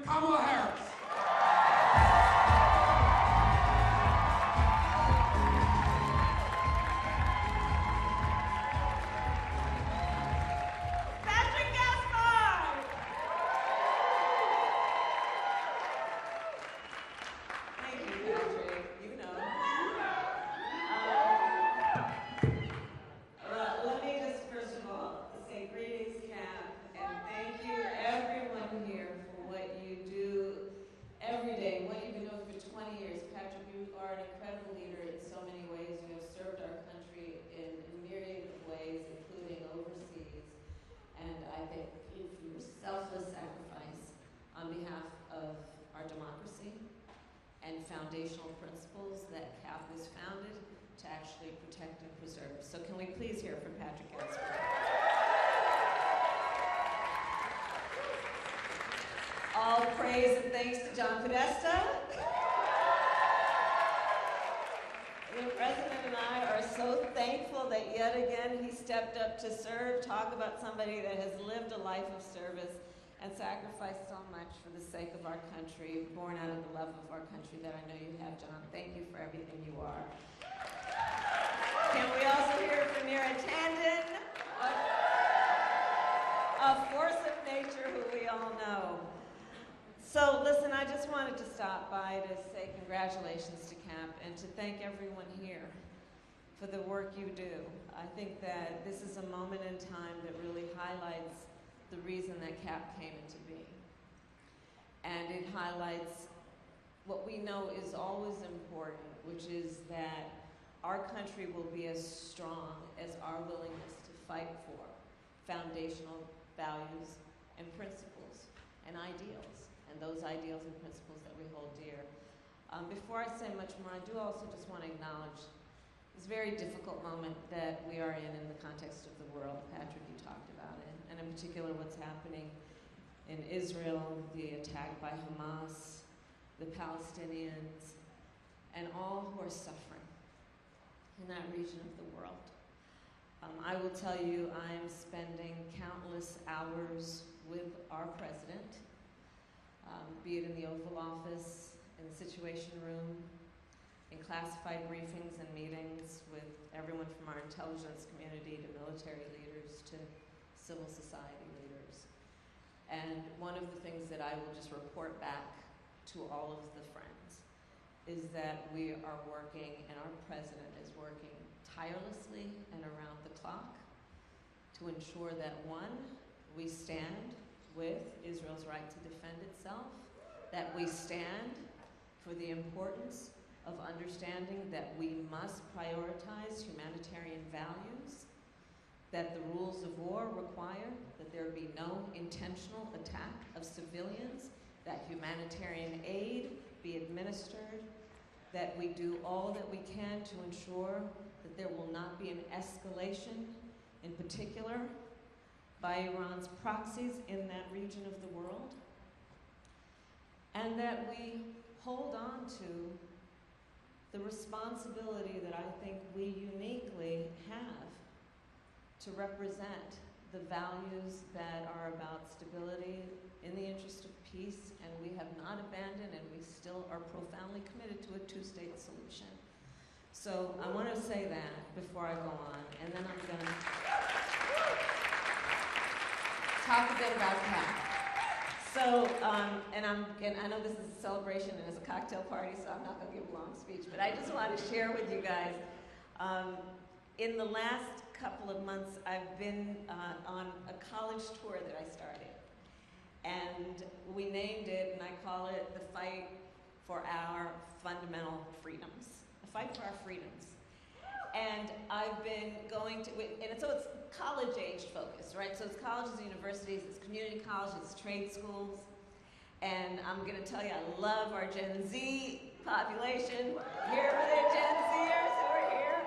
Kamala Harris. Foundational principles that CAP was founded to actually protect and preserve. So can we please hear from Patrick Gaspar? All praise and thanks to John Podesta. The President and I are so thankful that yet again he stepped up to serve. Talk about somebody that has lived a life of service and sacrificed so much for the sake of our country, born out of the love of our country that I know you have, John. Thank you for everything you are. Can we also hear from Mira Tandon, a force of nature who we all know. So listen, I just wanted to stop by to say congratulations to CAP and to thank everyone here for the work you do. I think that this is a moment in time that really highlights the reason that CAP came into being. And it highlights what we know is always important, which is that our country will be as strong as our willingness to fight for foundational values and principles and ideals, and those ideals and principles that we hold dear. Before I say much more, I do also just want to acknowledge this very difficult moment that we are in the context of the world. Patrick, you talked about it. And in particular what's happening in Israel, the attack by Hamas, the Palestinians, and all who are suffering in that region of the world. I will tell you, I am spending countless hours with our president, be it in the Oval Office, in the Situation Room, in classified briefings and meetings with everyone from our intelligence community to military leaders to civil society leaders. And one of the things that I will just report back to all of the friends is that we are working, and our president is working tirelessly and around the clock to ensure that, one, we stand with Israel's right to defend itself, that we stand for the importance of understanding that we must prioritize humanitarian values, that the rules of war require that there be no intentional attack of civilians, that humanitarian aid be administered, that we do all that we can to ensure that there will not be an escalation, in particular, by Iran's proxies in that region of the world, and that we hold on to the responsibility that I think we uniquely have to represent the values that are about stability in the interest of peace, and we have not abandoned, and we still are profoundly committed to a two-state solution. So I want to say that before I go on, and then I'm going to talk a bit about CAP. So, and I know this is a celebration and it's a cocktail party, so I'm not going to give a long speech, but I just want to share with you guys, in the last couple of months, I've been on a college tour that I started. And we named it, and I call it the fight for our fundamental freedoms. The fight for our freedoms. And I've been going to, so it's college-age focused, right? So it's colleges and universities, it's community colleges, it's trade schools. And I'm gonna tell you, I love our Gen Z population. Here for the Gen Zers who are here.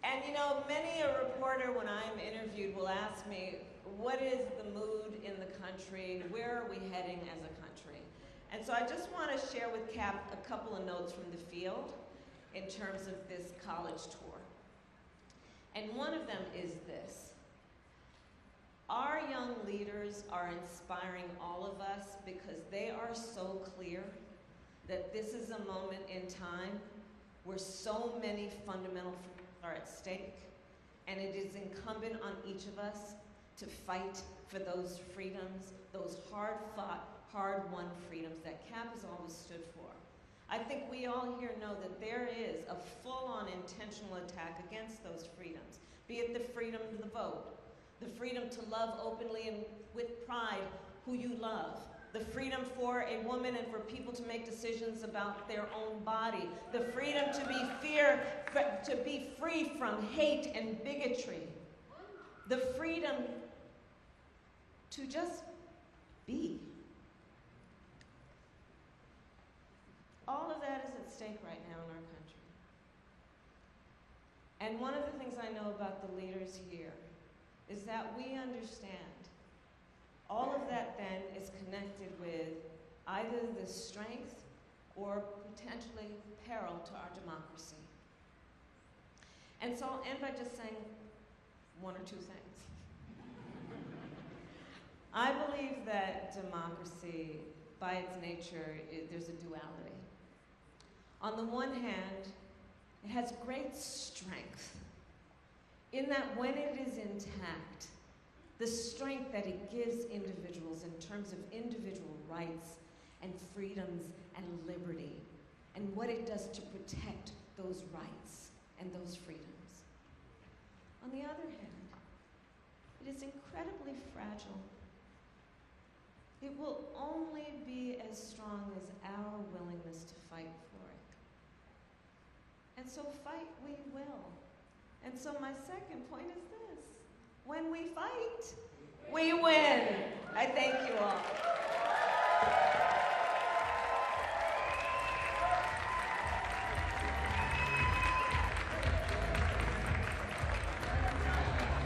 And you know, many a reporter when I'm interviewed will ask me, what is the mood in the country? Where are we heading as a country? And so I just want to share with CAP a couple of notes from the field in terms of this college tour. And one of them is this. Our young leaders are inspiring all of us because they are so clear that this is a moment in time where so many fundamental freedoms are at stake, and it is incumbent on each of us to fight for those freedoms, those hard-fought, hard-won freedoms that CAP has always stood for. I think we all here know that there is a full-on intentional attack against those freedoms, be it the freedom to vote, the freedom to love openly and with pride who you love, the freedom for a woman and for people to make decisions about their own body, the freedom to be free from hate and bigotry, the freedom to just be. All of that is at stake right now in our country. And one of the things I know about the leaders here is that we understand all of that then is connected with either the strength or potentially peril to our democracy. And so I'll end by just saying one or two things. I believe that democracy, by its nature, there's a duality. On the one hand, it has great strength in that when it is intact, the strength that it gives individuals in terms of individual rights and freedoms and liberty, and what it does to protect those rights and those freedoms. On the other hand, it is incredibly fragile. It will only be as strong as our willingness to fight for it. And so fight we will. And so my second point is this: when we fight, we win. I thank you all.